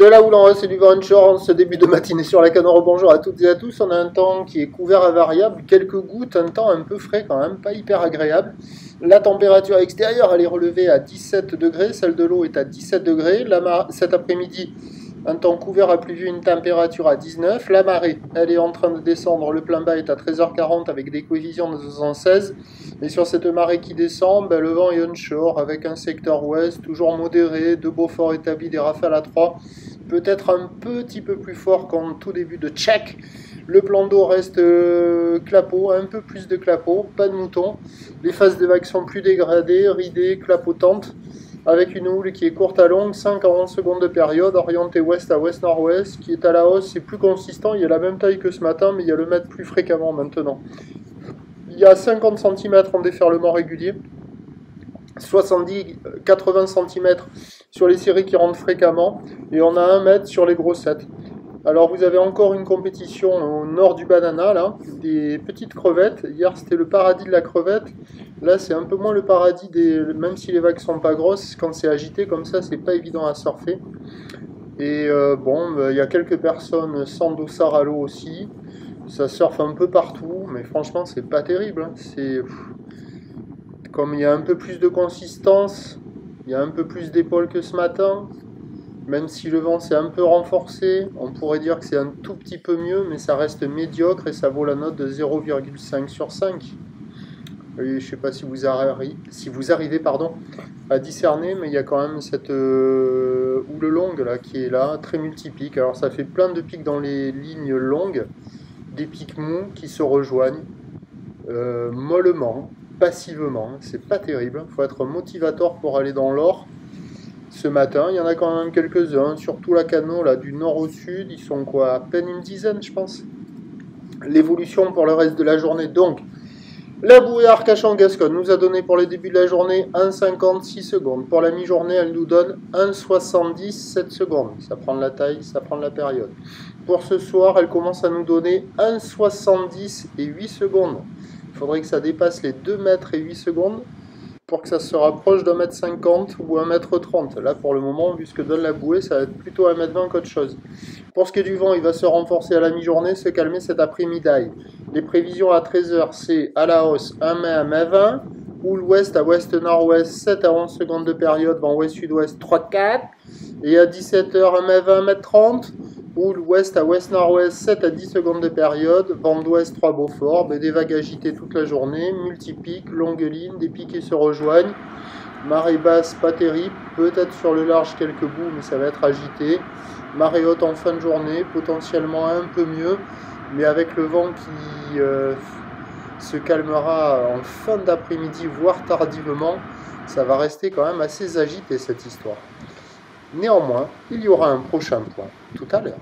De là où l'on reste du vent de ce début de matinée sur la Canore, bonjour à toutes et à tous. On a un temps qui est couvert à variable, quelques gouttes, un temps un peu frais quand même, pas hyper agréable. La température extérieure, elle est relevée à 17 degrés, celle de l'eau est à 17 degrés. Cet après-midi, un temps couvert à pluvieux, une température à 19. La marée, elle est en train de descendre, le plein bas est à 13h40 avec des coefficients de 76. Et sur cette marée qui descend, le vent est onshore avec un secteur ouest toujours modéré, de Beaufort établi, des rafales à 3. Peut-être un petit peu plus fort qu'en tout début de check. Le plan d'eau reste clapot, un peu plus de clapot, pas de mouton. Les phases de vagues sont plus dégradées, ridées, clapotantes, avec une houle qui est courte à longue, 5 à 11 secondes de période, orientée ouest à ouest-nord-ouest, qui est à la hausse, c'est plus consistant, il y a la même taille que ce matin, mais il y a le mètre plus fréquemment maintenant. Il y a 50 cm en déferlement régulier, 70-80 cm sur les séries qui rentrent fréquemment, et on a 1 mètre sur les grossettes. Alors vous avez encore une compétition au nord du banana, là, des petites crevettes. Hier c'était le paradis de la crevette, là c'est un peu moins le paradis même si les vagues sont pas grosses, quand c'est agité comme ça c'est pas évident à surfer. Et il y a quelques personnes sans dossard à l'eau aussi, ça surfe un peu partout, mais franchement c'est pas terrible, hein. Comme il y a un peu plus de consistance, il y a un peu plus d'épaule que ce matin, même si le vent s'est un peu renforcé, on pourrait dire que c'est un tout petit peu mieux, mais ça reste médiocre et ça vaut la note de 0,5 sur 5. Et je ne sais pas si vous arrivez à discerner, mais il y a quand même cette houle longue là, qui est là, très multipique. Alors ça fait plein de pics dans les lignes longues, des pics mous qui se rejoignent mollement, passivement. C'est pas terrible, il faut être motivateur pour aller dans l'or. Ce matin, il y en a quand même quelques-uns, surtout la Cano, là, du nord au sud, ils sont quoi, à peine une dizaine, je pense. L'évolution pour le reste de la journée, donc, la bouée Arcachon-Gascogne nous a donné pour le début de la journée 1,56 secondes. Pour la mi-journée, elle nous donne 1,77 secondes. Ça prend de la taille, ça prend de la période. Pour ce soir, elle commence à nous donner 1,70 et 8 secondes. Il faudrait que ça dépasse les 2 mètres et 8 secondes pour que ça se rapproche d'1 mètre 50 ou 1 mètre 30. Là, pour le moment, vu ce que donne la bouée, ça va être plutôt 1 mètre 20 qu'autre chose. Pour ce qui est du vent, il va se renforcer à la mi-journée, se calmer cet après-midi. Les prévisions à 13h, c'est à la hausse 1 mai à mai 20, ou l'ouest à ouest-nord-ouest, 7 à 11 secondes de période, vent ouest-sud-ouest 3-4, et à 17h, 1 mai 20, 1 mètre 30, ou l'ouest à ouest-nord-ouest, 7 à 10 secondes de période, vent d'ouest 3 Beaufort, des vagues agitées toute la journée, multipiques, longues lignes, des pics qui se rejoignent, marée basse pas terrible, peut-être sur le large quelques bouts, mais ça va être agité, marée haute en fin de journée, potentiellement un peu mieux, mais avec le vent qui se calmera en fin d'après-midi, voire tardivement, ça va rester quand même assez agité cette histoire. Néanmoins, il y aura un prochain point tout à l'heure.